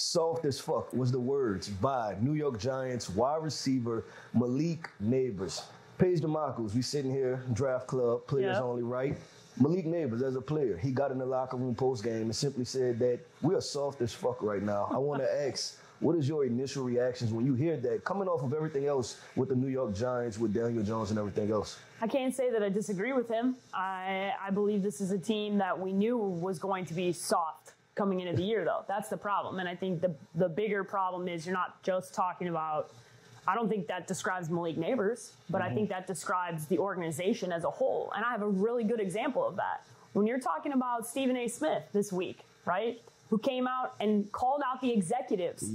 Soft as fuck was the words by New York Giants wide receiver Malik Nabers. Paige Dimakos, we sitting here, draft club, players only, right? Malik Nabers, as a player, he got in the locker room post-game and simply said that we are soft as fuck right now. I want to ask, what is your initial reactions when you hear that, coming off of everything else with the New York Giants, with Daniel Jones and everything else? I can't say that I disagree with him. I believe this is a team that we knew was going to be soft coming into the year, though. That's the problem. And I think the bigger problem is you're not just talking about, I don't think that describes Malik Nabers, but I think that describes the organization as a whole. And I have a really good example of that. When you're talking about Stephen A. Smith this week, right, who came out and called out the executives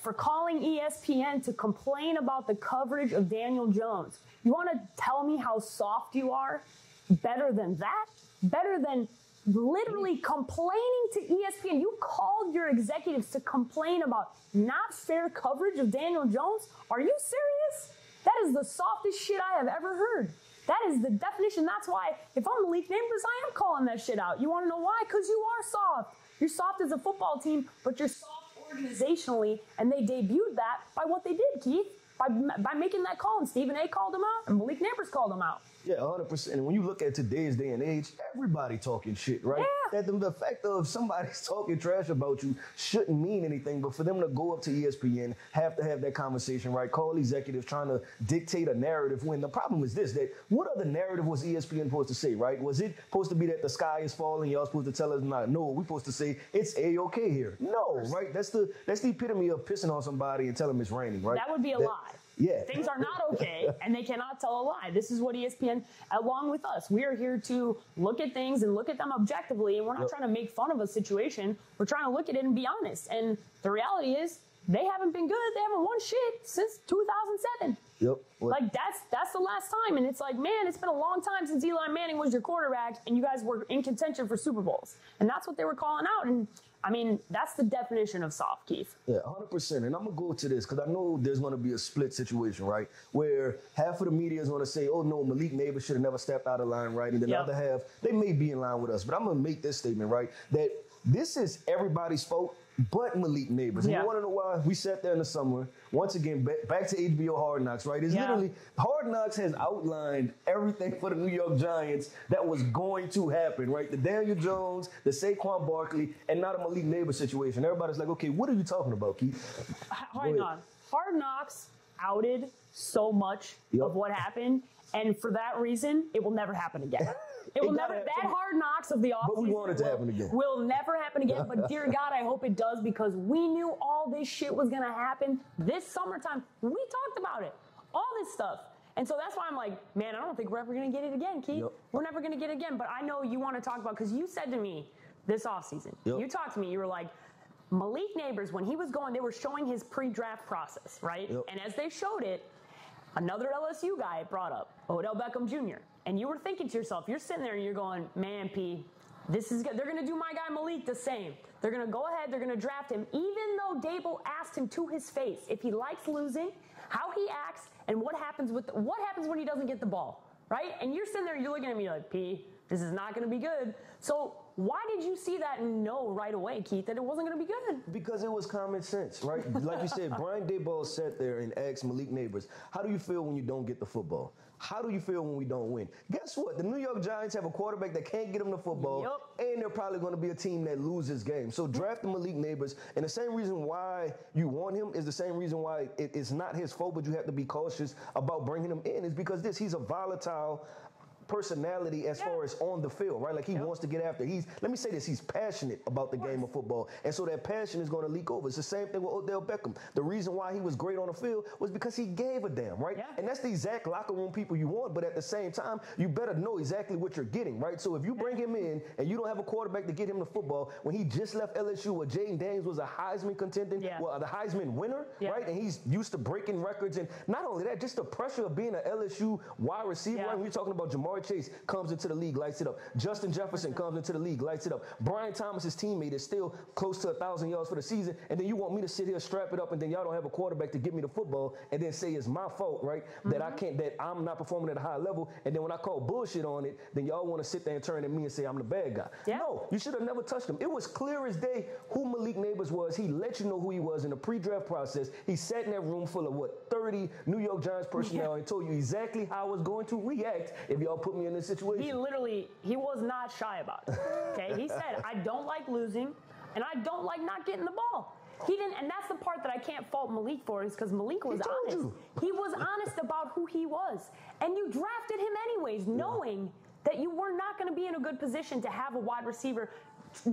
for calling ESPN to complain about the coverage of Daniel Jones. You want to tell me how soft you are? Better than that? Better than literally complaining to ESPN? You called your executives to complain about not fair coverage of Daniel Jones? Are you serious? That is the softest shit I have ever heard. That is the definition. That's why if I'm Malik Nabers, I am calling that shit out. You want to know why? Because you are soft. You're soft as a football team, but you're soft organizationally, and they debuted that by what they did, Keith, by making that call. And Stephen A. called him out, and Malik Nabers called him out. Yeah, 100%. And when you look at today's day and age, everybody talking shit, right? Yeah. That the fact of somebody's talking trash about you shouldn't mean anything, but for them to go up to ESPN, have to have that conversation, right? Call executives trying to dictate a narrative when the problem is this, that what other narrative was ESPN supposed to say, right? Was it supposed to be that the sky is falling, y'all supposed to tell us not? No, we're supposed to say it's A-okay here. No, right? That's the epitome of pissing on somebody and telling them it's raining, right? That would be a lie. Yeah. Things are not okay, and they cannot tell a lie. This is what ESPN, along with us, we are here to look at things and look at them objectively, and we're not trying to make fun of a situation. We're trying to look at it and be honest. And the reality is, they haven't been good. They haven't won shit since 2007. Like, that's the last time. And it's like, man, it's been a long time since Eli Manning was your quarterback, and you guys were in contention for Super Bowls. And that's what they were calling out. And I mean, that's the definition of soft, Keith. Yeah, 100%. And I'm going to go to this because I know there's going to be a split situation, right? Where half of the media is going to say, oh, no, Malik Nabers should have never stepped out of line, right? And then the other half, they may be in line with us. But I'm going to make this statement, right? That this is everybody's fault but Malik Nabers. And you want to know why? We sat there in the summer. Once again, back to HBO Hard Knocks, right? It's literally, Hard Knocks has outlined everything for the New York Giants that was going to happen, right? The Daniel Jones, the Saquon Barkley, and not a Malik Nabers situation. Everybody's like, okay, what are you talking about, Keith? Hard Knocks outed so much of what happened, and for that reason, it will never happen again. It will never, that Hard Knocks of the offseason but we want it to happen again. Will never happen again. But dear God, I hope it does, because we knew all this shit was going to happen this summertime. We talked about it, all this stuff. And so that's why I'm like, man, I don't think we're ever going to get it again, Keith. We're never going to get it again. But I know you want to talk about, because you said to me this offseason, you talked to me, you were like, Malik Nabers, when he was going, they were showing his pre-draft process, right? And as they showed it, another LSU guy brought up, Odell Beckham Jr., and you were thinking to yourself, you're sitting there and you're going, man, P, this is good. They're going to do my guy Malik the same. They're going to go ahead, they're going to draft him, even though Dable asked him to his face if he likes losing, how he acts, and what happens when he doesn't get the ball, right? And you're sitting there, you're looking at me like, P, this is not going to be good. So why did you see that and know right away, Keith, that it wasn't going to be good? Because it was common sense, right? Like you said, Brian Daboll sat there and asked Malik Nabers, how do you feel when you don't get the football? How do you feel when we don't win? Guess what? The New York Giants have a quarterback that can't get them the football, and they're probably going to be a team that loses games. So draft Malik Nabers, and the same reason why you want him is the same reason why it's not his fault, but you have to be cautious about bringing him in, is because he's a volatile personality as far as on the field, right? Like he wants to get after. Let me say this, he's passionate about the game of football. And so that passion is going to leak over. It's the same thing with Odell Beckham. The reason why he was great on the field was because he gave a damn, right? And that's the exact locker room people you want, but at the same time, you better know exactly what you're getting, right? So if you bring him in and you don't have a quarterback to get him the football, when he just left LSU where Jaden Daniels was a Heisman contender, well, the Heisman winner, right? And he's used to breaking records. And not only that, just the pressure of being an LSU wide receiver, right? When you're talking about Jamar Jamar Chase comes into the league, lights it up. Justin Jefferson comes into the league, lights it up. Brian Thomas's teammate is still close to 1,000 yards for the season, and then you want me to sit here, strap it up, and then y'all don't have a quarterback to give me the football, and then say it's my fault, right? That I'm not performing at a high level, and then when I call bullshit on it, then y'all want to sit there and turn at me and say I'm the bad guy. Yeah. No, you should have never touched him. It was clear as day who Malik Nabers was. He let you know who he was in the pre-draft process. He sat in that room full of 30 New York Giants personnel and told you exactly how I was going to react if y'all put me in this situation. He was not shy about it. Okay, he said, I don't like losing, and I don't like not getting the ball. He didn't, and that's the part that I can't fault Malik for, is because Malik was honest. He was honest about who he was, and you drafted him anyways, knowing that you were not going to be in a good position to have a wide receiver.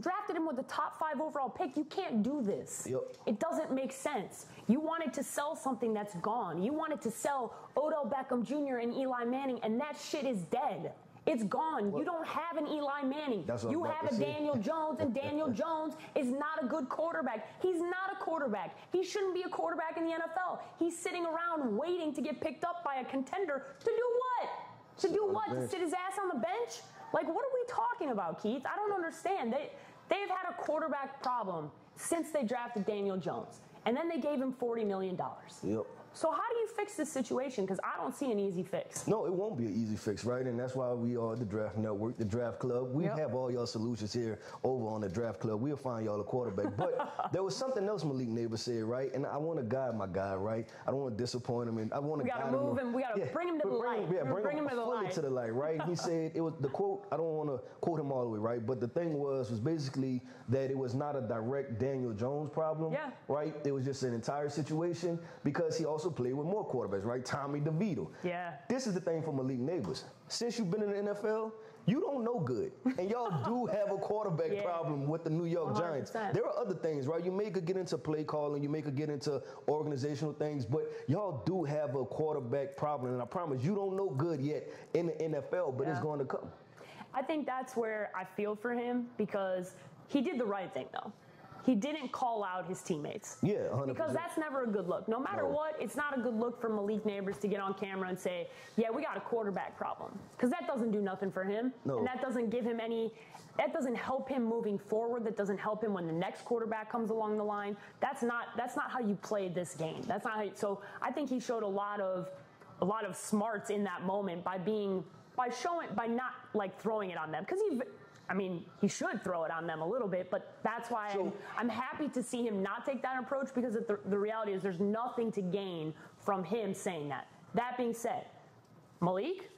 Drafted him with the top 5 overall pick. You can't do this. It doesn't make sense. You wanted to sell something that's gone. You wanted to sell Odell Beckham Jr. and Eli Manning, and that shit is dead. It's gone. You don't have an Eli Manning. You have a Daniel Jones, and Daniel Jones is not a good quarterback. He's not a quarterback. He shouldn't be a quarterback in the NFL. He's sitting around waiting to get picked up by a contender to do what? To do what? To sit his ass on the bench? Like, what are we talking about, Keith? I don't understand. They've had a quarterback problem since they drafted Daniel Jones. And then they gave him $40 million. So how do you fix this situation? Because I don't see an easy fix. No, it won't be an easy fix, right? And that's why we are the Draft Network, the Draft Club. We have all your solutions here over on the Draft Club. We'll find y'all a quarterback. But there was something else Malik Nabers said, right? And I want to guide my guy, right? I don't want to disappoint him. And I want to guide him. We got to move him. We got to bring him to the light. Bring him fully to the light, right? He said, it was the quote, I don't want to quote him all the way, right? But the thing was basically that it was not a direct Daniel Jones problem, right? It was just an entire situation because he also played with more quarterbacks, right? Tommy DeVito. This is the thing for Malik Nabers. Since you've been in the NFL, you don't know good. And y'all do have a quarterback problem with the New York 100%. Giants. There are other things, right? You may could get into play calling, you may could get into organizational things, but y'all do have a quarterback problem. And I promise you don't know good yet in the NFL, but it's going to come. I think that's where I feel for him, because he did the right thing, though. He didn't call out his teammates. 100%. Because that's never a good look. No matter what, it's not a good look for Malik Nabers to get on camera and say, yeah, we got a quarterback problem. Because that doesn't do nothing for him. And that doesn't give him that doesn't help him moving forward. That doesn't help him when the next quarterback comes along the line. That's not how you play this game. That's not how so I think he showed a lot of smarts in that moment by not like throwing it on them. Because he should throw it on them a little bit, but that's why I'm happy to see him not take that approach, because the reality is there's nothing to gain from him saying that. That being said, Malik,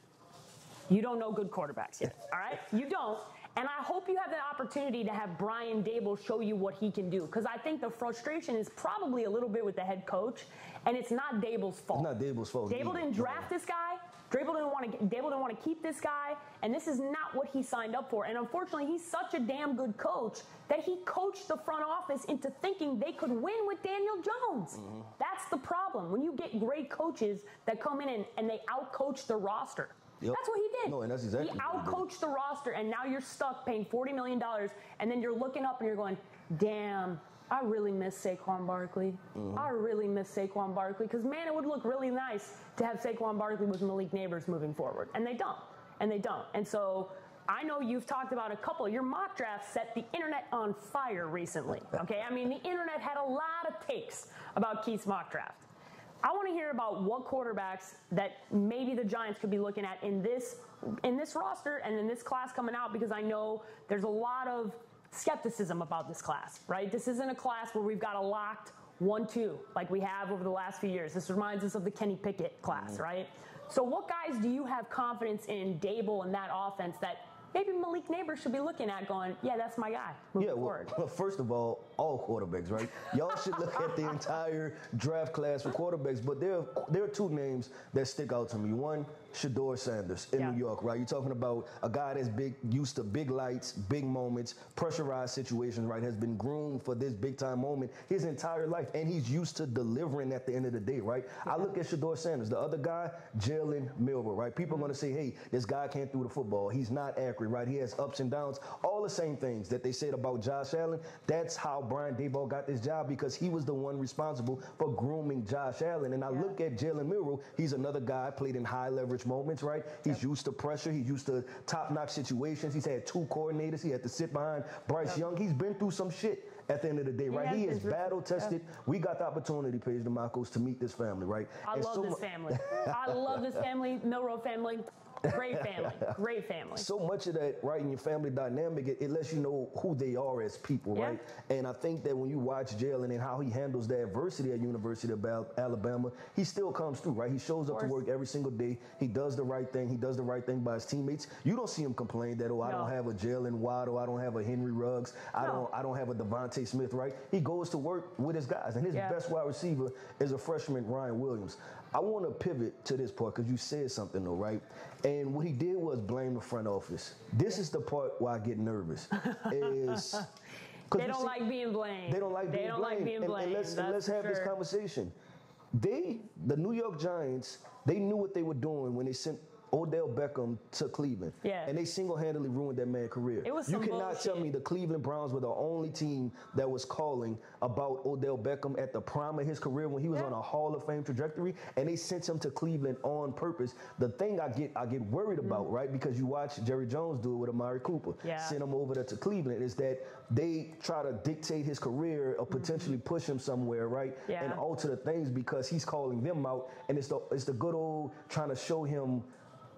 you don't know good quarterbacks yet, all right? You don't. And I hope you have the opportunity to have Brian Daboll show you what he can do, because I think the frustration is probably a little bit with the head coach, and it's not Daboll's fault. It's not Daboll's fault. Daboll didn't draft this guy. Daboll didn't want to keep this guy, and this is not what he signed up for. And unfortunately, he's such a damn good coach that he coached the front office into thinking they could win with Daniel Jones. That's the problem. When you get great coaches that come in and they outcoach the roster. That's what he did. No, and that's exactly he outcoached the roster, and now you're stuck paying $40 million, and then you're looking up and you're going, damn, I really miss Saquon Barkley. I really miss Saquon Barkley, because, man, it would look really nice to have Saquon Barkley with Malik Nabers moving forward. And they don't. And so I know you've talked about a couple. Your mock draft set the internet on fire recently, okay? I mean, the internet had a lot of takes about Keith's mock draft. I want to hear about what quarterbacks that maybe the Giants could be looking at in this roster and in this class coming out, because I know there's a lot of skepticism about this class, right? This isn't a class where we've got a locked 1-2 like we have over the last few years. This reminds us of the Kenny Pickett class, right? So what guys do you have confidence in Daboll and that offense that maybe Malik Nabers should be looking at going, yeah, that's my guy moving forward? Well, first of all quarterbacks, right? Y'all should look at the entire draft class for quarterbacks, but there are two names that stick out to me. One, Shedeur Sanders in New York, right? You're talking about a guy that's used to big lights, big moments, pressurized situations, right? Has been groomed for this big-time moment his entire life, and he's used to delivering at the end of the day, right? I look at Shedeur Sanders. The other guy, Jalen Milroe, right? People are going to say, hey, this guy can't throw the football. He's not accurate, right? He has ups and downs. All the same things that they said about Josh Allen. That's how Brian Daboll got this job, because he was the one responsible for grooming Josh Allen. And I look at Jalen Milroe. He's another guy, played in high leverage clutch moments, right? He's used to pressure. He's used to top-notch situations. He's had 2 coordinators. He had to sit behind Bryce Young. He's been through some shit at the end of the day, right? He is battle-tested. We got the opportunity, Paige Dimakos, to meet this family, right? I love this family. I love this family, Milrow family. Great family. Great family. So much of that, right, in your family dynamic, it lets you know who they are as people, right? And I think that when you watch Jalen and how he handles the adversity at University of Alabama, he still comes through, right? He shows up to work every single day. He does the right thing. He does the right thing by his teammates. You don't see him complain that, I don't have a Jalen Waddle, I don't have a Henry Ruggs, I don't have a Devontae Smith, right? He goes to work with his guys, and his best wide receiver is a freshman, Ryan Williams. I want to pivot to this part because you said something, though, right? And what he did was blame the front office. This is the part where I get nervous. They don't like being blamed. They don't like being blamed. And let's have this conversation. The New York Giants, they knew what they were doing when they sent Odell Beckham to Cleveland. And they single-handedly ruined that man's career. It was You cannot tell me the Cleveland Browns were the only team that was calling about Odell Beckham at the prime of his career when he was on a Hall of Fame trajectory, and they sent him to Cleveland on purpose. The thing I get worried about, right, because you watch Jerry Jones do it with Amari Cooper, send him over there to Cleveland, is that they try to dictate his career or potentially push him somewhere, right, and alter the things because he's calling them out, and it's the good old trying to show him,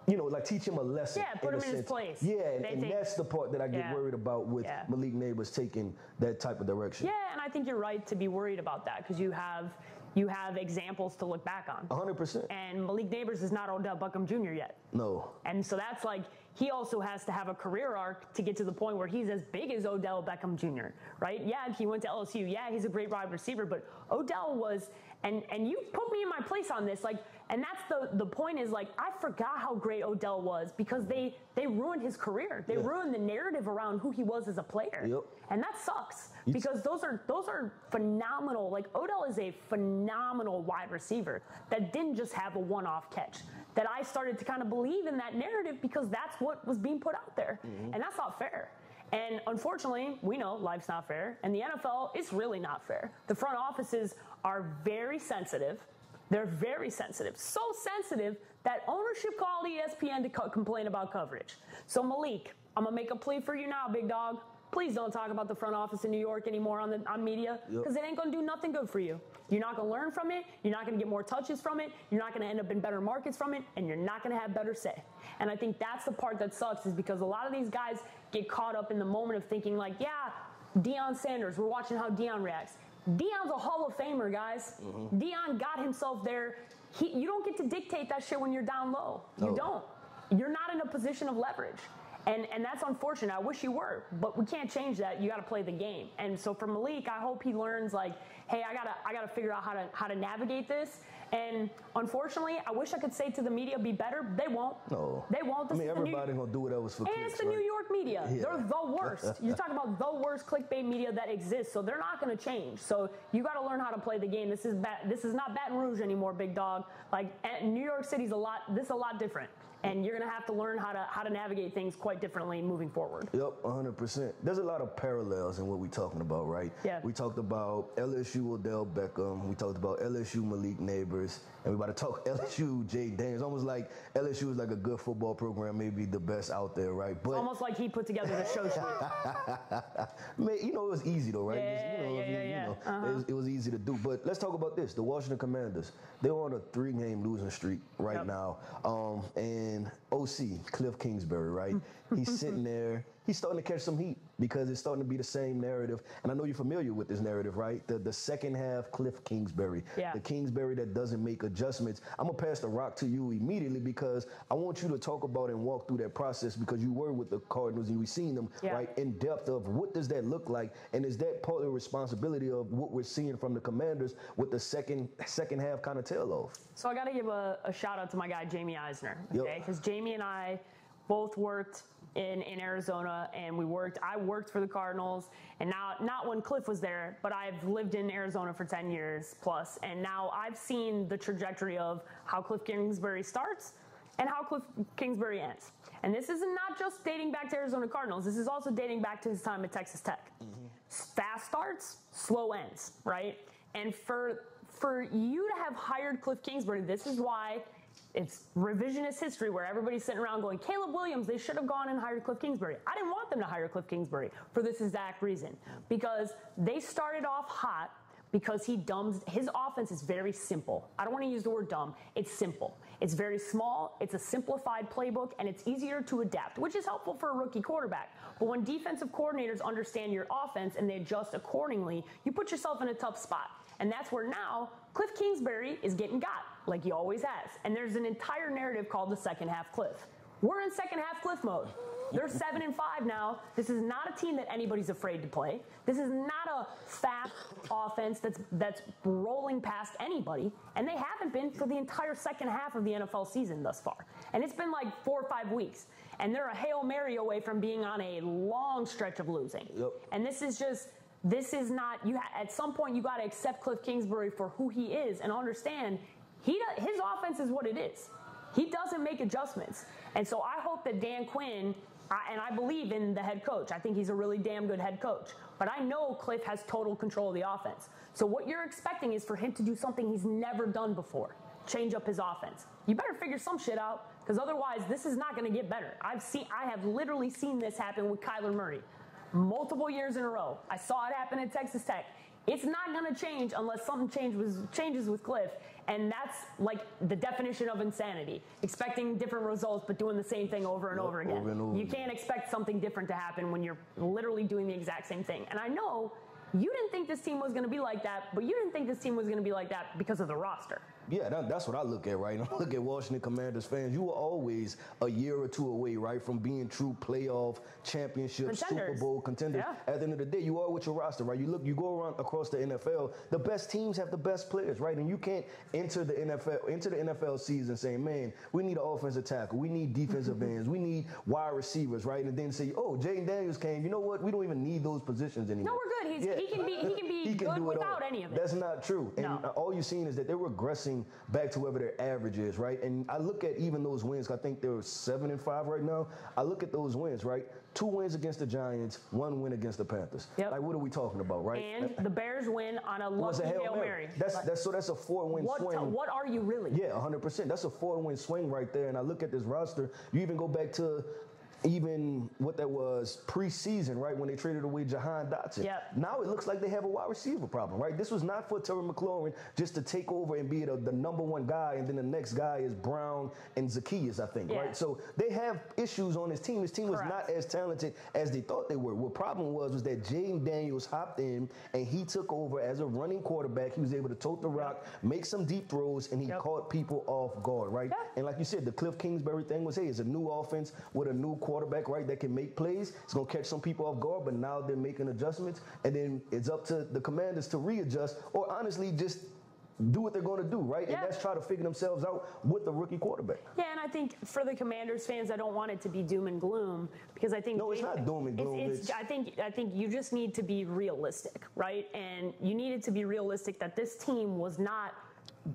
like teach him a lesson. Put him in his place. And that's the part that I get worried about with Malik Nabers taking that type of direction. And I think you're right to be worried about that because you have examples to look back on. 100%. And Malik Nabers is not Odell Beckham Jr. yet. No. And so that's like, he also has to have a career arc to get to the point where he's as big as Odell Beckham Jr., right? He went to LSU. He's a great wide receiver, but Odell was, and you put me in my place on this, like, and that's the point is, like, I forgot how great Odell was because they ruined his career. They ruined the narrative around who he was as a player. And that sucks because those are phenomenal. Like, Odell is a phenomenal wide receiver that didn't just have a one-off catch. That I started to kind of believe in that narrative because that's what was being put out there. And that's not fair. And unfortunately, we know life's not fair. And the NFL, it's really not fair. The front offices are very sensitive. They're very sensitive. So sensitive that ownership called ESPN to complain about coverage. So Malik, I'm going to make a plea for you now, big dog. Please don't talk about the front office in New York anymore on media because it ain't going to do nothing good for you. You're not going to learn from it. You're not going to get more touches from it. You're not going to end up in better markets from it. And you're not going to have better say. And I think that's the part that sucks is because a lot of these guys get caught up in the moment of thinking like, Deion Sanders, we're watching how Deion reacts. Deion's a Hall of Famer, guys. Deion got himself there. You don't get to dictate that shit when you're down low. You don't. You're not in a position of leverage. And that's unfortunate. I wish you were, but we can't change that. You got to play the game. And so for Malik, I hope he learns like, hey, I gotta figure out how to navigate this. And unfortunately, I wish I could say to the media, be better. They won't. No. They won't. Everybody gonna do whatever's for clicks. And it's the New York media. They're the worst. You're talking about the worst clickbait media that exists. So they're not gonna change. So you got to learn how to play the game. This is not Baton Rouge anymore, big dog. Like New York City's a lot different. And you're going to have to learn how to navigate things quite differently moving forward. Yep, 100%. There's a lot of parallels in what we're talking about, right? We talked about LSU Odell Beckham. We talked about LSU Malik Nabers. And we're about to talk LSU Jay Daniels. Almost like LSU is like a good football program, maybe the best out there, right? But almost like he put together the show sheet. Man, it was easy though, right? It was easy to do. But let's talk about this. The Washington Commanders, they're on a 3-game losing streak right now. And OC, Cliff Kingsbury, right? He's sitting there. He's starting to catch some heat because it's starting to be the same narrative. And I know you're familiar with this narrative, right? The second half Cliff Kingsbury. The Kingsbury that doesn't make adjustments. I'm going to pass the rock to you immediately because I want you to talk about and walk through that process because you were with the Cardinals and we've seen them, right, in depth of what does that look like? And is that part of the responsibility of what we're seeing from the Commanders with the second half kind of tail off? So I got to give a shout out to my guy, Jamie Eisner, okay? Because Jamie and I both worked in Arizona, and I worked for the Cardinals, and now, not when Cliff was there, but I've lived in Arizona for 10 years plus, and now I've seen the trajectory of how Cliff Kingsbury starts and how Cliff Kingsbury ends. And this is not just dating back to Arizona Cardinals, this is also dating back to his time at Texas Tech. Fast starts, slow ends, right? And for you to have hired Cliff Kingsbury, this is why it's revisionist history where everybody's sitting around going, Caleb Williams, they should have gone and hired Cliff Kingsbury. I didn't want them to hire Cliff Kingsbury for this exact reason, because they started off hot because his offense is very simple. I don't want to use the word dumb. It's simple. It's very small. It's a simplified playbook, and it's easier to adapt, which is helpful for a rookie quarterback. But when defensive coordinators understand your offense and they adjust accordingly, you put yourself in a tough spot. And that's where now Cliff Kingsbury is getting got, like he always has. And there's an entire narrative called the second half Cliff. We're in second half Cliff mode. They're 7-5 now. This is not a team that anybody's afraid to play. This is not a fast offense that's rolling past anybody, and they haven't been for the entire second half of the NFL season thus far. And it's been like 4 or 5 weeks, and they're a Hail Mary away from being on a long stretch of losing. Yep. And this is not, at some point you got to accept Cliff Kingsbury for who he is and understand his offense is what it is. He doesn't make adjustments. And so I hope that Dan Quinn, and I believe in the head coach. I think he's a really damn good head coach. But I know Cliff has total control of the offense. So what you're expecting is for him to do something he's never done before. Change up his offense. You better figure some shit out, because otherwise this is not going to get better. I have literally seen this happen with Kyler Murray multiple years in a row. I saw it happen at Texas Tech. It's not going to change unless something changes with Cliff. And that's like the definition of insanity. Expecting different results, but doing the same thing over and over again. You can't expect something different to happen when you're literally doing the exact same thing. And I know you didn't think this team was going to be like that, but you didn't think this team was going to be like that because of the roster. Yeah, that's what I look at, right? I look at Washington Commanders fans. You were always a year or two away, right, from being true playoff, championship, Super Bowl contenders. Yeah. At the end of the day, you are with your roster, right? You go around across the NFL, the best teams have the best players, right? And you can't enter the NFL season saying, man, we need an offensive tackle, we need defensive ends, we need wide receivers, right? And then say, oh, Jaden Daniels came. You know what? We don't even need those positions anymore. No, we're good. He can be good without any of it. That's not true. And all you're seeing is that they're regressing back to whatever their average is, right? And I look at even those wins. I think they're 7-5 right now. I look at those wins, right? 2 wins against the Giants, 1 win against the Panthers. Yep. Like, what are we talking about, right? And the Bears win on a lucky Hail Mary. That's a 4-win swing. What are you really? Yeah, 100%. That's a 4-win swing right there. And I look at this roster. You even go back to even what that was preseason, right, when they traded away Jahan Dotson. Yep. Now it looks like they have a wide receiver problem, right? This was not for Terry McLaurin just to take over and be the number one guy, and then the next guy is Brown and Zacchaeus, I think, right? So they have issues on his team. His team was not as talented as they thought they were. What problem was that Jaden Daniels hopped in, and he took over as a running quarterback. He was able to tote the rock, make some deep throws, and he caught people off guard, right? And like you said, the Cliff Kingsbury thing was, hey, it's a new offense with a new quarterback, right, that can make plays. It's going to catch some people off guard, but now they're making adjustments, and then it's up to the Commanders to readjust or honestly just do what they're going to do, right? And that's try to figure themselves out with the rookie quarterback. Yeah, and I think for the Commanders fans, I don't want it to be doom and gloom, because I think it's not doom and gloom. I think you just need to be realistic, right? And you needed to be realistic that this team was not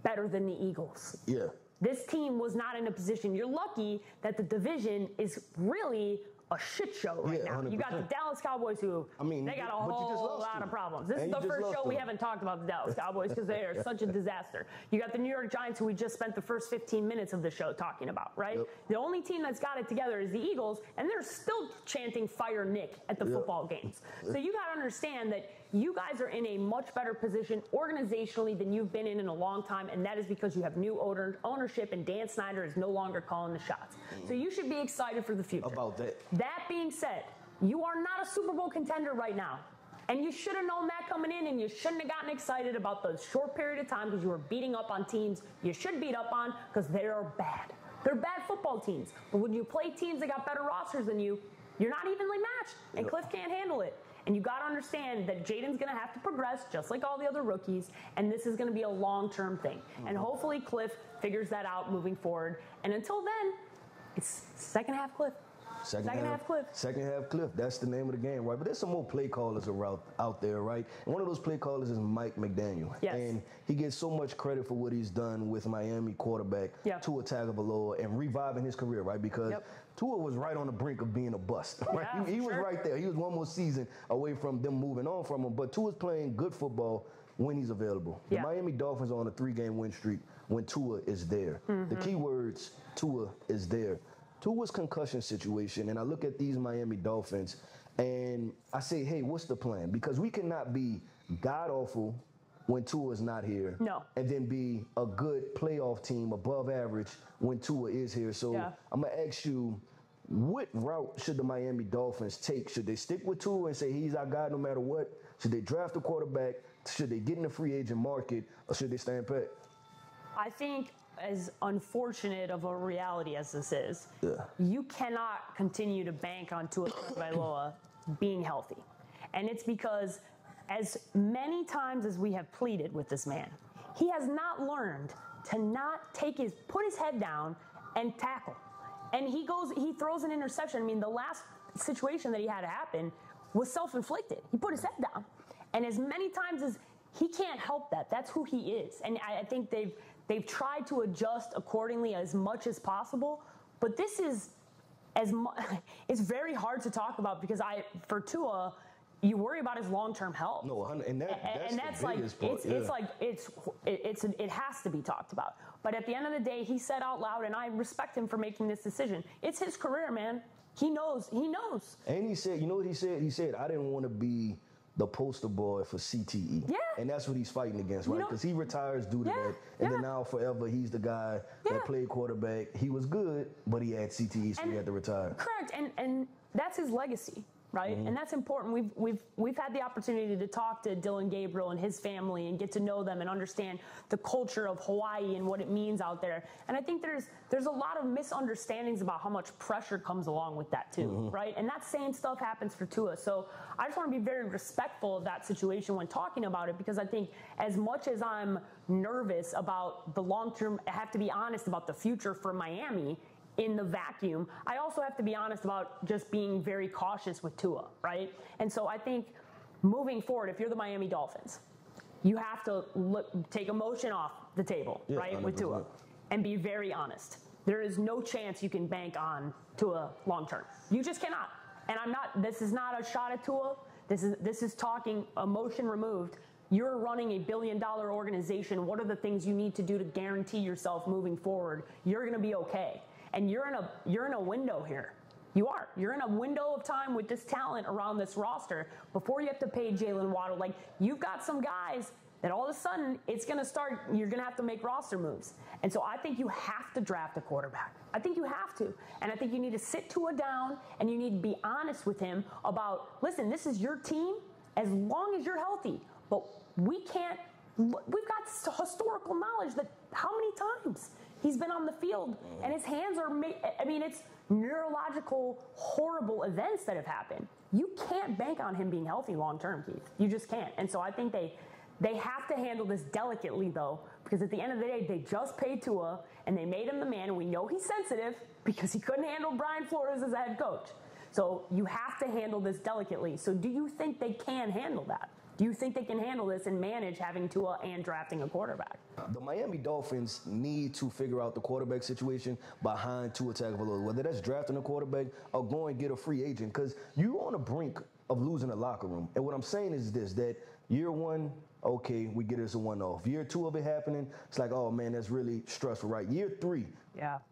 better than the Eagles. Yeah. This team was not in a position. You're lucky that the division is really a shit show right now. 100%. You got the Dallas Cowboys, who they got a whole lot of problems. This is the first show we haven't talked about the Dallas Cowboys because they are such a disaster. You got the New York Giants, who we just spent the first 15 minutes of the show talking about, right? Yep. The only team that's got it together is the Eagles, and they're still chanting "Fire Nick" at the football games. So you got to understand that you guys are in a much better position organizationally than you've been in a long time, and that is because you have new ownership, and Dan Snyder is no longer calling the shots. So you should be excited for the future. About that. That being said, you are not a Super Bowl contender right now. And you should have known that coming in, and you shouldn't have gotten excited about the short period of time because you were beating up on teams you should beat up on because they are bad. They're bad football teams. But when you play teams that got better rosters than you, you're not evenly matched, and Cliff can't handle it. And you got to understand that Jaden's going to have to progress just like all the other rookies, and this is going to be a long-term thing. And hopefully Cliff figures that out moving forward. And until then, it's second half Cliff. Second half Cliff. Second half Cliff. That's the name of the game, right? But there's some more play callers out there, right? And one of those play callers is Mike McDaniel. Yes. And he gets so much credit for what he's done with Miami quarterback Tua Tagovailoa and reviving his career, right? Because Tua was right on the brink of being a bust. Right? He was right there. He was one more season away from them moving on from him. But Tua's playing good football. when he's available. The Miami Dolphins are on a 3-game win streak when Tua is there. The key words, Tua is there. Tua's concussion situation, and I look at these Miami Dolphins, and I say, hey, what's the plan? Because we cannot be god-awful when Tua is not here, and then be a good playoff team above average when Tua is here. So I'm going to ask you, what route should the Miami Dolphins take? Should they stick with Tua and say he's our guy no matter what? Should they draft a quarterback? Should they get in the free agent market? Or should they stand pat? I think, as unfortunate of a reality as this is, you cannot continue to bank on Tua Tagovailoa being healthy. And it's because as many times as we have pleaded with this man, he has not learned to not put his head down and tackle. And he throws an interception. I mean, the last situation that he had to happen was self-inflicted. He put his head down. And as many times as he can't help that, that's who he is. And I think they've tried to adjust accordingly as much as possible. But this is it's very hard to talk about because for Tua, you worry about his long-term health. No, and that's like part. It has to be talked about. But at the end of the day, he said out loud, and I respect him for making this decision. It's his career, man. He knows. And he said, you know what he said? He said, I didn't want to be the poster boy for CTE. Yeah. And that's what he's fighting against, right? Because he retires due to that. And then now forever, he's the guy that played quarterback. He was good, but he had CTE, so he had to retire. Correct. And that's his legacy. Right, and that's important. We've had the opportunity to talk to Dylan Gabriel and his family and get to know them and understand the culture of Hawaii and what it means out there. And I think there's a lot of misunderstandings about how much pressure comes along with that too, right? And that same stuff happens for Tua. So I just want to be very respectful of that situation when talking about it, because I think as much as I'm nervous about the long term, I have to be honest about the future for Miami. In the vacuum, I also have to be honest about just being very cautious with Tua, right? And so I think moving forward, if you're the Miami Dolphins, you have to take emotion off the table, right, 100%. With Tua, and be very honest. There is no chance you can bank on Tua long term. You just cannot. And this is not a shot at Tua. This is talking emotion removed. You're running a $1 billion organization. What are the things you need to do to guarantee yourself moving forward? You're going to be okay. And you're in a window here. You're in a window of time with this talent around this roster before you have to pay Jalen Waddle. Like, you've got some guys that all of a sudden you're going to have to make roster moves. And so I think you have to draft a quarterback. I think you have to. And I think you need to sit Tua down and you need to be honest with him about, listen, this is your team as long as you're healthy. But we've got historical knowledge that how many times he's been on the field and his hands are it's neurological, horrible events that have happened. You can't bank on him being healthy long term, Keith. You just can't. And so I think they have to handle this delicately, though, because at the end of the day, they just paid Tua and they made him the man. And we know he's sensitive because he couldn't handle Brian Flores as a head coach. So you have to handle this delicately. So do you think they can handle that? Do you think they can handle this and manage having Tua and drafting a quarterback? The Miami Dolphins need to figure out the quarterback situation behind Tua Tagovailoa, whether that's drafting a quarterback or going and get a free agent, because you're on the brink of losing a locker room. And what I'm saying is this, that year one, okay, we get it as a one-off. Year two of it happening, it's like, oh, man, that's really stressful, right? Year three,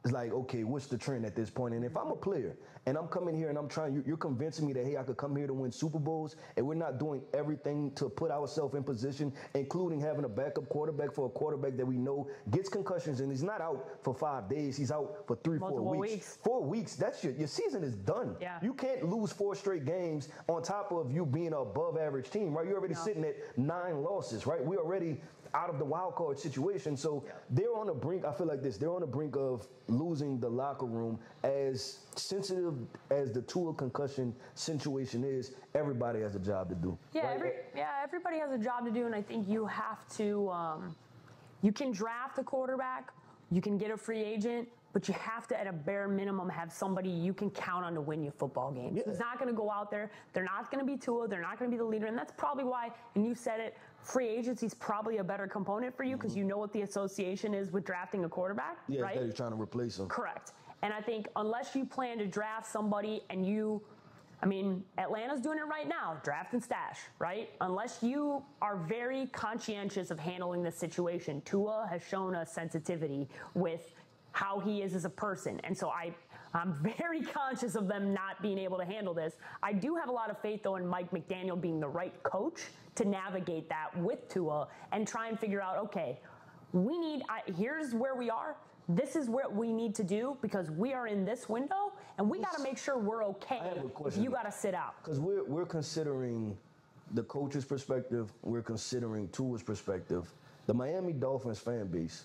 it's like, okay, what's the trend at this point? And if I'm a player and I'm coming here and I'm trying, you're convincing me that, hey, I could come here to win Super Bowls, and we're not doing everything to put ourselves in position, including having a backup quarterback for a quarterback that we know gets concussions, and he's not out for 5 days. He's out for 3-4 weeks. 4 weeks, that's your season is done. Yeah. You can't lose 4 straight games on top of you being an above average team, right? You're already sitting at 9 losses, right? We're already out of the wild card situation. So they're on the brink, I feel like this, they're on the brink of losing the locker room. As sensitive as the Tua concussion situation is, everybody has a job to do. Yeah, right? Everybody has a job to do, and I think you have to, you can draft a quarterback, you can get a free agent, but you have to, at a bare minimum, have somebody you can count on to win you football games. Who's not going to go out there. They're not going to be Tua. They're not going to be the leader. And that's probably why, and you said it, free agency is probably a better component for you because you know what the association is with drafting a quarterback, right? Yeah, you're trying to replace him. Correct. And I think unless you plan to draft somebody and you I mean, Atlanta's doing it right now, draft and stash, right? Unless you are very conscientious of handling this situation, Tua has shown us sensitivity with how he is as a person. And so I'm very conscious of them not being able to handle this. I do have a lot of faith, though, in Mike McDaniel being the right coach to navigate that with Tua and try and figure out, okay, here's where we are. This is what we need to do because we are in this window, and we got to make sure we're okay if you got to sit out. Because we're considering the coach's perspective, we're considering Tua's perspective. The Miami Dolphins fan base,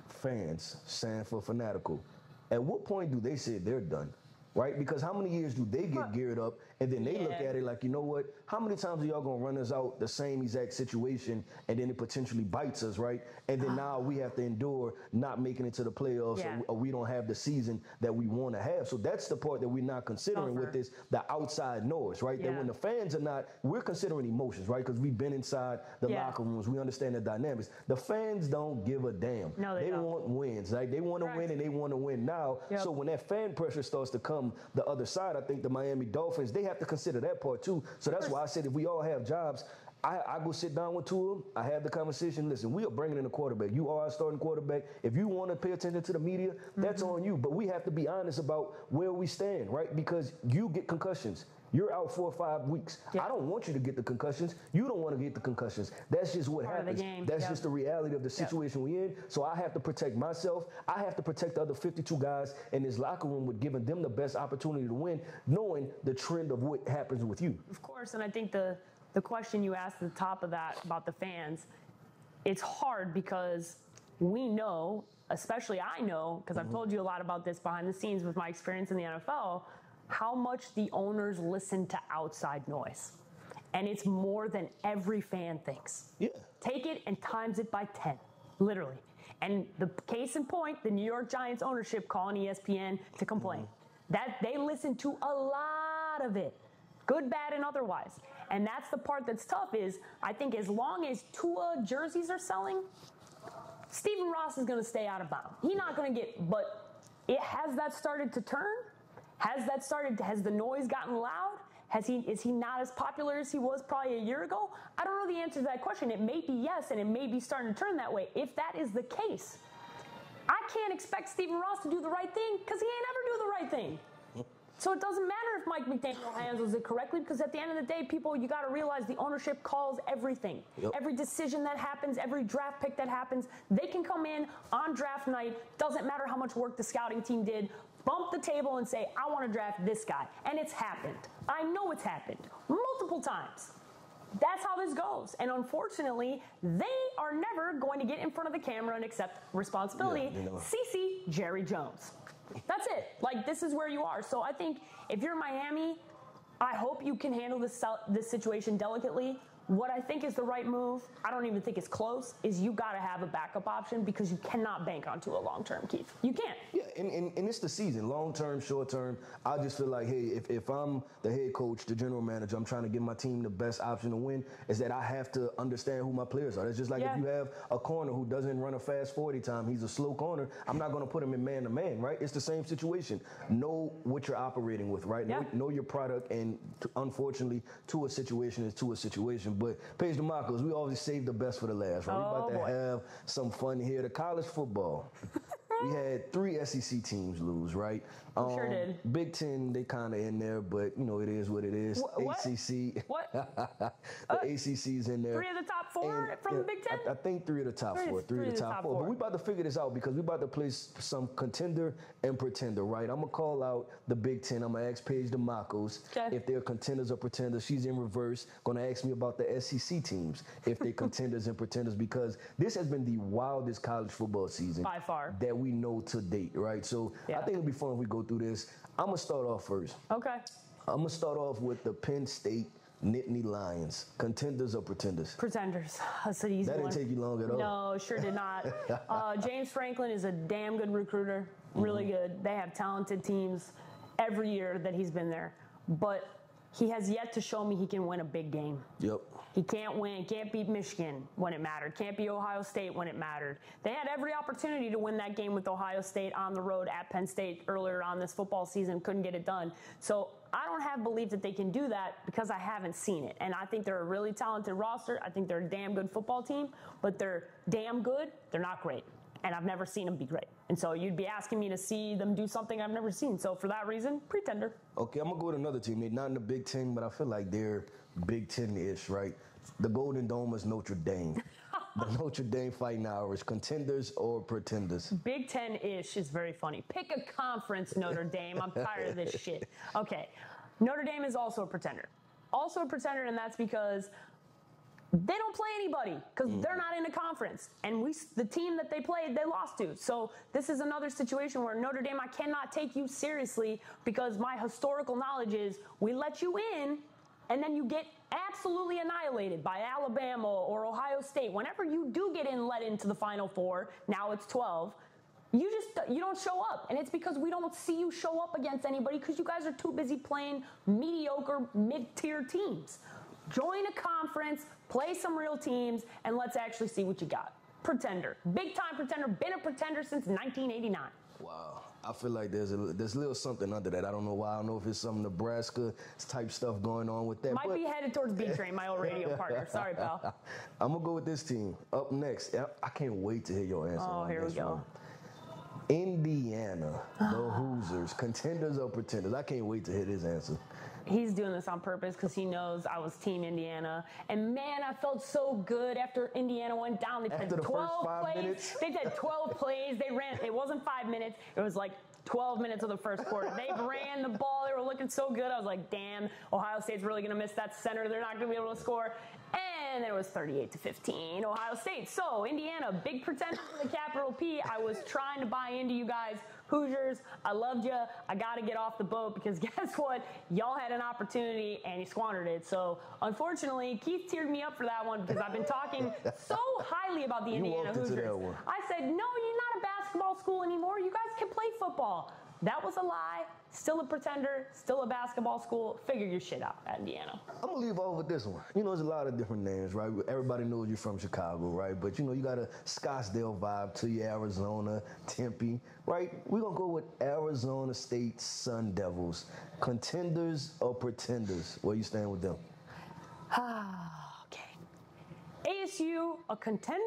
fans, Sanford fanatical, at what point do they say they're done? Right? Because how many years do they get geared up and then they look at it like, you know what? How many times are y'all going to run us out the same exact situation and then it potentially bites us, right? And then now we have to endure not making it to the playoffs or we don't have the season that we want to have. So that's the part that we're not considering with this, the outside noise, right? That when the fans are not, we're considering emotions, right? Because we've been inside the locker rooms. We understand the dynamics. The fans don't give a damn. No, they want wins. Like they want to win and they want to win now. So when that fan pressure starts to come the other side, I think the Miami Dolphins, they have to consider that part too. So that's why I said if we all have jobs, I go sit down with Tua, I have the conversation. Listen, we are bringing in a quarterback. You are our starting quarterback. If you want to pay attention to the media, that's on you. But we have to be honest about where we stand, right? Because you get concussions. You're out 4 or 5 weeks. I don't want you to get the concussions. You don't want to get the concussions. That's just what happens. That's just the reality of the situation we're in. So I have to protect myself. I have to protect the other 52 guys in this locker room with giving them the best opportunity to win, knowing the trend of what happens with you. Of course, and I think the question you asked at the top of that about the fans, it's hard because we know, especially I know, because I've told you a lot about this behind the scenes with my experience in the NFL, how much the owners listen to outside noise. And it's more than every fan thinks. Take it and times it by 10, literally. And the case in point, the New York Giants ownership calling ESPN to complain. That they listen to a lot of it, good, bad, and otherwise. And that's the part that's tough is, I think as long as Tua jerseys are selling, Stephen Ross is going to stay out of bounds. He's not going to get, but has that started to turn? Has the noise gotten loud? Is he not as popular as he was probably a year ago? I don't know the answer to that question. It may be yes, and it may be starting to turn that way. If that is the case, I can't expect Stephen Ross to do the right thing because he ain't ever do the right thing. So it doesn't matter if Mike McDaniel handles it correctly because at the end of the day, people, you got to realize the ownership calls everything. Every decision that happens, every draft pick that happens, they can come in on draft night, doesn't matter how much work the scouting team did, bump the table and say, I want to draft this guy. And it's happened. I know it's happened multiple times. That's how this goes. And unfortunately, they are never going to get in front of the camera and accept responsibility. CC Jerry Jones. That's it. Like, this is where you are. So I think if you're Miami, I hope you can handle this situation delicately. What I think is the right move, I don't even think it's close, is you got to have a backup option because you cannot bank onto a long-term, Keith. You can't. Yeah, and it's the season, long-term, short-term. I just feel like, hey, if I'm the head coach, the general manager, I'm trying to give my team the best option to win, is that I have to understand who my players are. It's just like if you have a corner who doesn't run a fast 40 time, he's a slow corner, I'm not going to put him in man-to-man, right? It's the same situation. Know what you're operating with, right? Know your product, and unfortunately, to a situation is to a situation. But Paige, Dimakos, we always save the best for the last, right? We're about to have some fun here. The college football. We had 3 SEC teams lose, right? Sure did. Big Ten, they kind of in there, but, you know, it is what it is. ACC. What? The ACC's in there. 3 of the top 4 from the Big Ten? I think 3 of the top 4. 3 of the top 4. But we about to figure this out because we about to play some contender and pretender, right? I'm going to call out the Big Ten. I'm going to ask Paige Dimakos if they're contenders or pretenders. She's in reverse. Going to ask me about the SEC teams, if they're contenders and pretenders, because this has been the wildest college football season by far that we know to date, right? So I think it'll be fun if we go through this. I'm going to start off first. Okay. I'm going to start off with the Penn State Nittany Lions. Contenders or pretenders? Pretenders. That's an easy one. That didn't take you long at all. No, sure did not. James Franklin is a damn good recruiter. Really good. They have talented teams every year that he's been there. But He has yet to show me he can win a big game. Yep. He can't beat Michigan when it mattered, can't beat Ohio State when it mattered. They had every opportunity to win that game with Ohio State on the road at Penn State earlier on this football season, couldn't get it done. So I don't have belief that they can do that because I haven't seen it. And I think they're a really talented roster. I think they're a damn good football team, but they're damn good. They're not great. And I've never seen them be great. And so you'd be asking me to see them do something I've never seen. So for that reason, pretender. Okay, I'm going to go with another team. They're not in the Big Ten, but I feel like they're Big Ten-ish, right? The Golden Dome is Notre Dame. The Notre Dame Fighting Irish, contenders or pretenders? Big Ten-ish is very funny. Pick a conference, Notre Dame. I'm tired of this shit. Okay, Notre Dame is also a pretender. Also a pretender, and that's because they don't play anybody because they're not in a conference. And the team that they played, they lost to. So this is another situation where Notre Dame, I cannot take you seriously because my historical knowledge is we let you in and then you get absolutely annihilated by Alabama or Ohio State. Whenever you do get let into the Final Four, now it's 12, you don't show up. And it's because we don't see you show up against anybody because you guys are too busy playing mediocre mid-tier teams. Join a conference, play some real teams, and let's actually see what you got. Pretender. Big-time pretender. Been a pretender since 1989. Wow. I feel like there's a little something under that. I don't know why. I don't know if it's some Nebraska type stuff going on with that. Might be headed towards B-Train, my old radio partner. Sorry, pal. I'm going to go with this team. Up next, I can't wait to hear your answer. Oh, here we go. Indiana, the Hoosiers, contenders or pretenders? I can't wait to hear this answer. He's doing this on purpose because he knows I was Team Indiana. And man, I felt so good after Indiana went down. They had 12 plays. They had 12 plays. They ran. It wasn't 5 minutes. It was like 12 minutes of the first quarter. They ran the ball. They were looking so good. I was like, damn, Ohio State's really going to miss that center. They're not going to be able to score. And then it was 38-15, Ohio State. So Indiana, big pretender for the capital P. I was trying to buy into you guys. Hoosiers, I loved you. I got to get off the boat because guess what? Y'all had an opportunity and you squandered it. So unfortunately, Keith teared me up for that one because I've been talking so highly about the Indiana Hoosiers. I said, no, you're not a basketball school anymore. You guys can play football. That was a lie. Still a pretender, still a basketball school. Figure your shit out at Indiana. I'm going to leave off with this one. You know, there's a lot of different names, right? Everybody knows you're from Chicago, right? But, you know, you got a Scottsdale vibe to you, Arizona, Tempe, right? We're going to go with Arizona State Sun Devils. Contenders or pretenders? Where you stand with them? Okay. ASU, a contender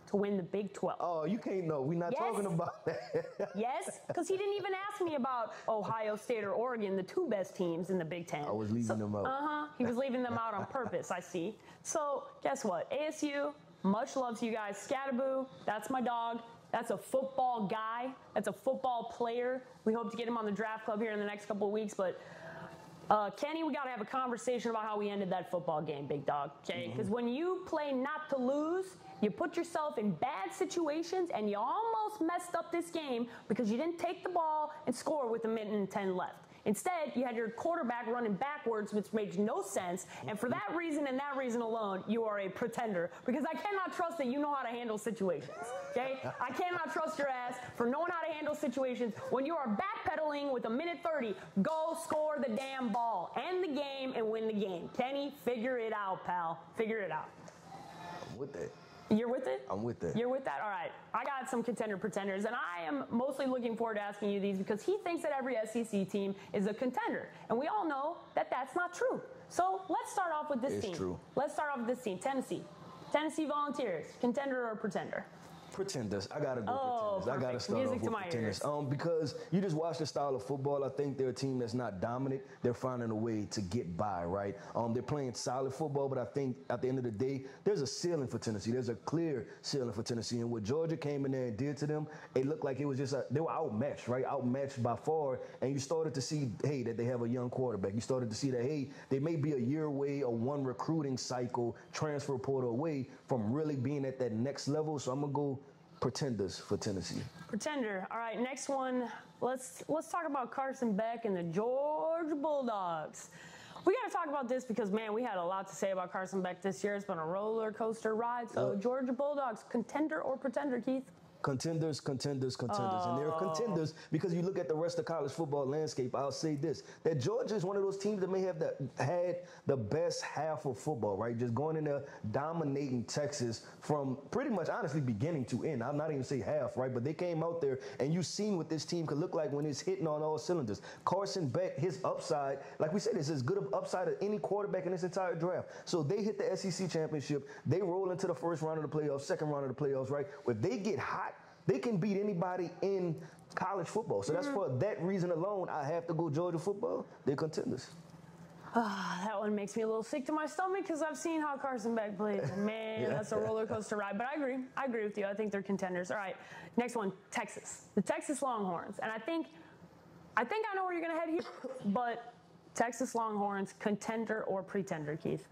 to win the Big 12. Oh, you can't know. We're not talking about that. Yes, because he didn't even ask me about Ohio State or Oregon, the two best teams in the Big Ten. I was leaving them out. He was leaving them out on purpose, I see. So guess what? ASU, much love to you guys. Scatterboo, that's my dog. That's a football guy. That's a football player. We hope to get him on the draft club here in the next couple of weeks, but Kenny, we got to have a conversation about how we ended that football game, big dog, okay? Because when you play not to lose, you put yourself in bad situations, and you almost messed up this game because you didn't take the ball and score with 1:10 left. Instead, you had your quarterback running backwards, which makes no sense. And for that reason and that reason alone, you are a pretender because I cannot trust that you know how to handle situations, okay? I cannot trust your ass for knowing how to handle situations when you are backpedaling with 1:30. Go score the damn ball, end the game, and win the game. Kenny, figure it out, pal. Figure it out. I'm with that. You're with it? I'm with that. You're with that? All right. I got some contender pretenders, and I am mostly looking forward to asking you these because he thinks that every SEC team is a contender. And we all know that that's not true. So let's start off with this team. It's true. Let's start off with this team, Tennessee. Tennessee Volunteers, contender or pretender? Pretenders. I gotta go pretenders. I gotta start off with pretenders. Because you just watch the style of football. I think they're a team that's not dominant. They're finding a way to get by, right? They're playing solid football, but I think at the end of the day, there's a ceiling for Tennessee. There's a clear ceiling for Tennessee. And what Georgia came in there and did to them, it looked like it was just they were outmatched, right? Outmatched by far. And you started to see, hey, that they have a young quarterback. You started to see that, hey, they may be a year away or one recruiting cycle, transfer portal away from really being at that next level. So I'm gonna go pretenders for Tennessee. Pretender. All right, next one. Let's talk about Carson Beck and the Georgia Bulldogs. We got to talk about this because, man, we had a lot to say about Carson Beck this year. It's been a roller coaster ride. So, Georgia Bulldogs, contender or pretender, Keith? Contenders. And they're contenders because you look at the rest of college football landscape. I'll say this, that Georgia is one of those teams that may have had the best half of football, right? Just going in there, dominating Texas from pretty much, honestly, beginning to end. I'm not even say half, right? But they came out there, and you've seen what this team could look like when it's hitting on all cylinders. Carson Beck, his upside, like we said, is as good of upside as any quarterback in this entire draft. So they hit the SEC championship. They roll into the first round of the playoffs, second round of the playoffs, right? If they get hot, they can beat anybody in college football. So that's for that reason alone, I have to go Georgia football. They're contenders. That one makes me a little sick to my stomach because I've seen how Carson Beck plays. Man, that's a roller coaster ride. But I agree. I agree with you. I think they're contenders. All right, next one, Texas. The Texas Longhorns. And I think I know where you're going to head here, but Texas Longhorns, contender or pretender, Keith?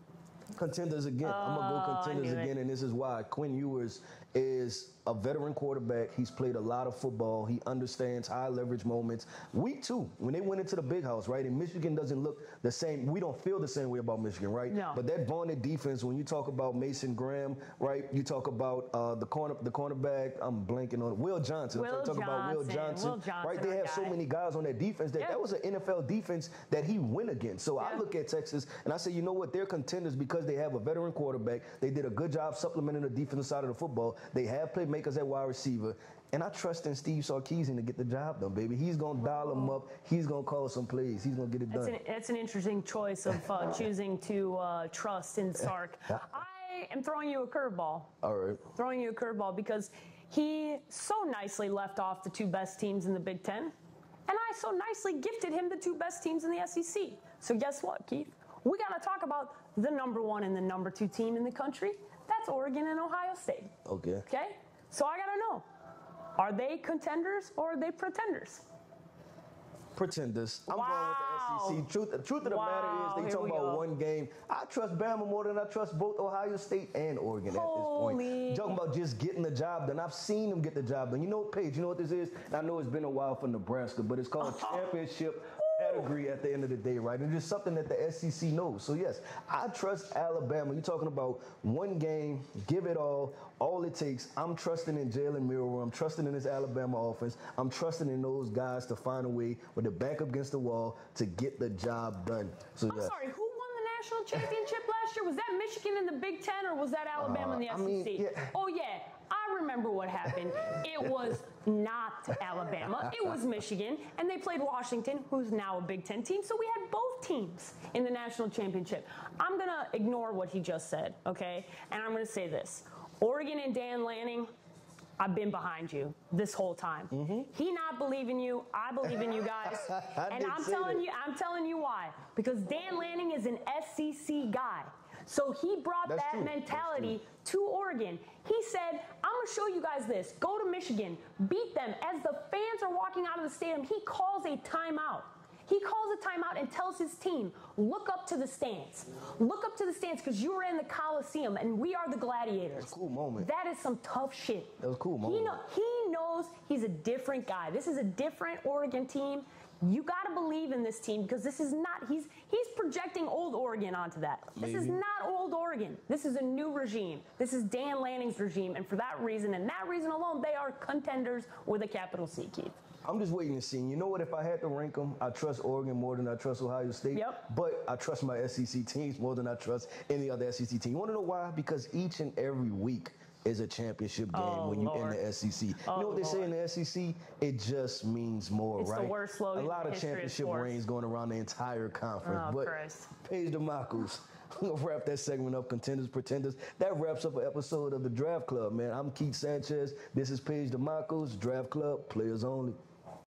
Contenders again. I'm going to go contenders again, and this is why. Quinn Ewers is a veteran quarterback. He's played a lot of football. He understands high leverage moments. Week 2, when they went into the big house, right, and Michigan doesn't look the same. We don't feel the same way about Michigan, right? No. But that vaunted defense, when you talk about Mason Graham, right, you talk about the cornerback, I'm blanking on it, Will Johnson. Right? They have so many guys on that defense that was an NFL defense that he went against. So I look at Texas, and I say, you know what, they're contenders because they have a veteran quarterback. They did a good job supplementing the defensive side of the football. They have playmakers at wide receiver. And I trust in Steve Sarkisian to get the job done, baby. He's going to dial them up. He's going to call some plays. He's going to get it done. That's an interesting choice of choosing to trust in Sark. I am throwing you a curveball. All right. Throwing you a curveball because he so nicely left off the 2 best teams in the Big Ten. And I so nicely gifted him the 2 best teams in the SEC. So guess what, Keith? We got to talk about the number 1 and the number 2 team in the country. That's Oregon and Ohio State. Okay. So I got to know, are they contenders or are they pretenders? Pretenders. I'm going with the SEC. Truth of the matter is they talking about one game. I trust Bama more than I trust both Ohio State and Oregon at this point. Talking about just getting the job done. I've seen them get the job done. You know what, Paige, you know what this is? I know it's been a while for Nebraska, but it's called championship pedigree at the end of the day, right? And it's something that the SEC knows. So, yes, I trust Alabama. You're talking about one game, give it all it takes. I'm trusting in Jalen Milroe. I'm trusting in this Alabama offense. I'm trusting in those guys to find a way with their back up against the wall to get the job done. So, I'm sorry, who won the national championship last year? Was that Michigan in the Big Ten or was that Alabama in the SEC? Oh, yeah. I remember what happened. It was not Alabama. It was Michigan. And they played Washington, who's now a Big Ten team. So we had both teams in the national championship. I'm going to ignore what he just said, okay? And I'm going to say this. Oregon and Dan Lanning, I've been behind you this whole time. He not believe in you. I believe in you guys. And I'm telling you why. Because Dan Lanning is an SEC guy. So he brought that mentality to Oregon. He said, I'm going to show you guys this. Go to Michigan. Beat them. As the fans are walking out of the stadium, he calls a timeout. He calls a timeout and tells his team, look up to the stands. Look up to the stands because you were in the Coliseum and we are the gladiators. That's a cool moment. That is some tough shit. That was a cool moment. He knows he's a different guy. This is a different Oregon team. You got to believe in this team because this is not, he's projecting old Oregon onto that. This is not old Oregon. This is a new regime. This is Dan Lanning's regime. And for that reason and that reason alone, they are contenders with a capital C, Keith. I'm just waiting to see. You know what? If I had to rank them, I trust Oregon more than I trust Ohio State. But I trust my SEC teams more than I trust any other SEC team. You want to know why? Because each and every week is a championship game when you're in the SEC. You know what they say in the SEC? It just means more, it's right? The worst slogan a lot of championship reigns going around the entire conference. But Paige Dimakos, we're going to wrap that segment up, Contenders, Pretenders. That wraps up an episode of the Draft Club, man. I'm Keith Sanchez. This is Paige Dimakos, Draft Club, players only.